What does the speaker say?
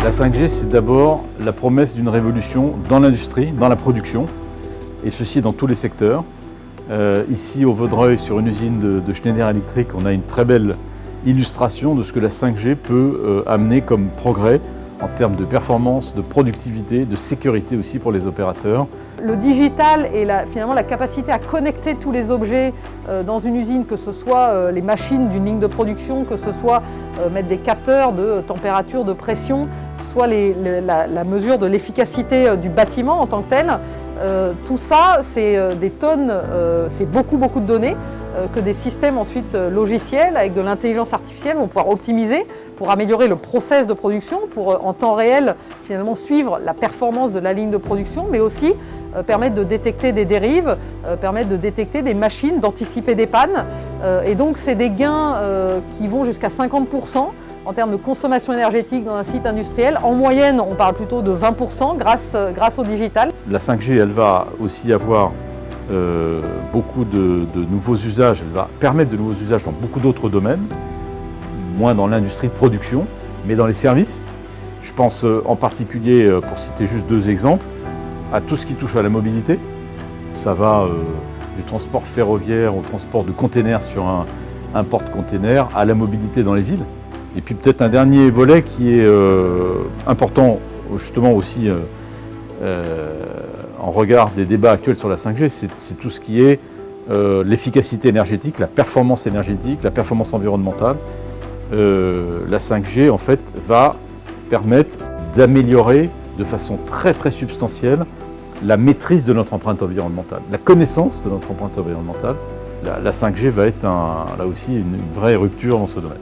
La 5G, c'est d'abord la promesse d'une révolution dans l'industrie, dans la production, et ceci dans tous les secteurs. Ici, au Vaudreuil, sur une usine de Schneider Electric, on a une très belle illustration de ce que la 5G peut amener comme progrès en termes de performance, de productivité, de sécurité aussi pour les opérateurs. Le digital et finalement la capacité à connecter tous les objets dans une usine, que ce soit les machines d'une ligne de production, que ce soit mettre des capteurs de température, de pression, soit la mesure de l'efficacité du bâtiment en tant que tel. Tout ça, c'est des tonnes, c'est beaucoup de données que des systèmes ensuite logiciels avec de l'intelligence artificielle vont pouvoir optimiser pour améliorer le process de production, pour en temps réel finalement suivre la performance de la ligne de production, mais aussi permettre de détecter des dérives, permettre de détecter des machines, d'anticiper des pannes. Et donc c'est des gains qui vont jusqu'à 50% en termes de consommation énergétique dans un site industriel. En moyenne, on parle plutôt de 20% grâce au digital. La 5G, elle va aussi avoir beaucoup de nouveaux usages, elle va permettre de nouveaux usages dans beaucoup d'autres domaines, moins dans l'industrie de production, mais dans les services. Je pense en particulier, pour citer juste deux exemples, à tout ce qui touche à la mobilité. Ça va du transport ferroviaire au transport de containers sur un porte-container, à la mobilité dans les villes. Et puis peut-être un dernier volet qui est important justement aussi en regard des débats actuels sur la 5G, c'est tout ce qui est l'efficacité énergétique, la performance énergétique, la performance environnementale. La 5G en fait va permettre d'améliorer de façon très substantielle la maîtrise de notre empreinte environnementale, la connaissance de notre empreinte environnementale. La 5G va être là aussi une vraie rupture dans ce domaine.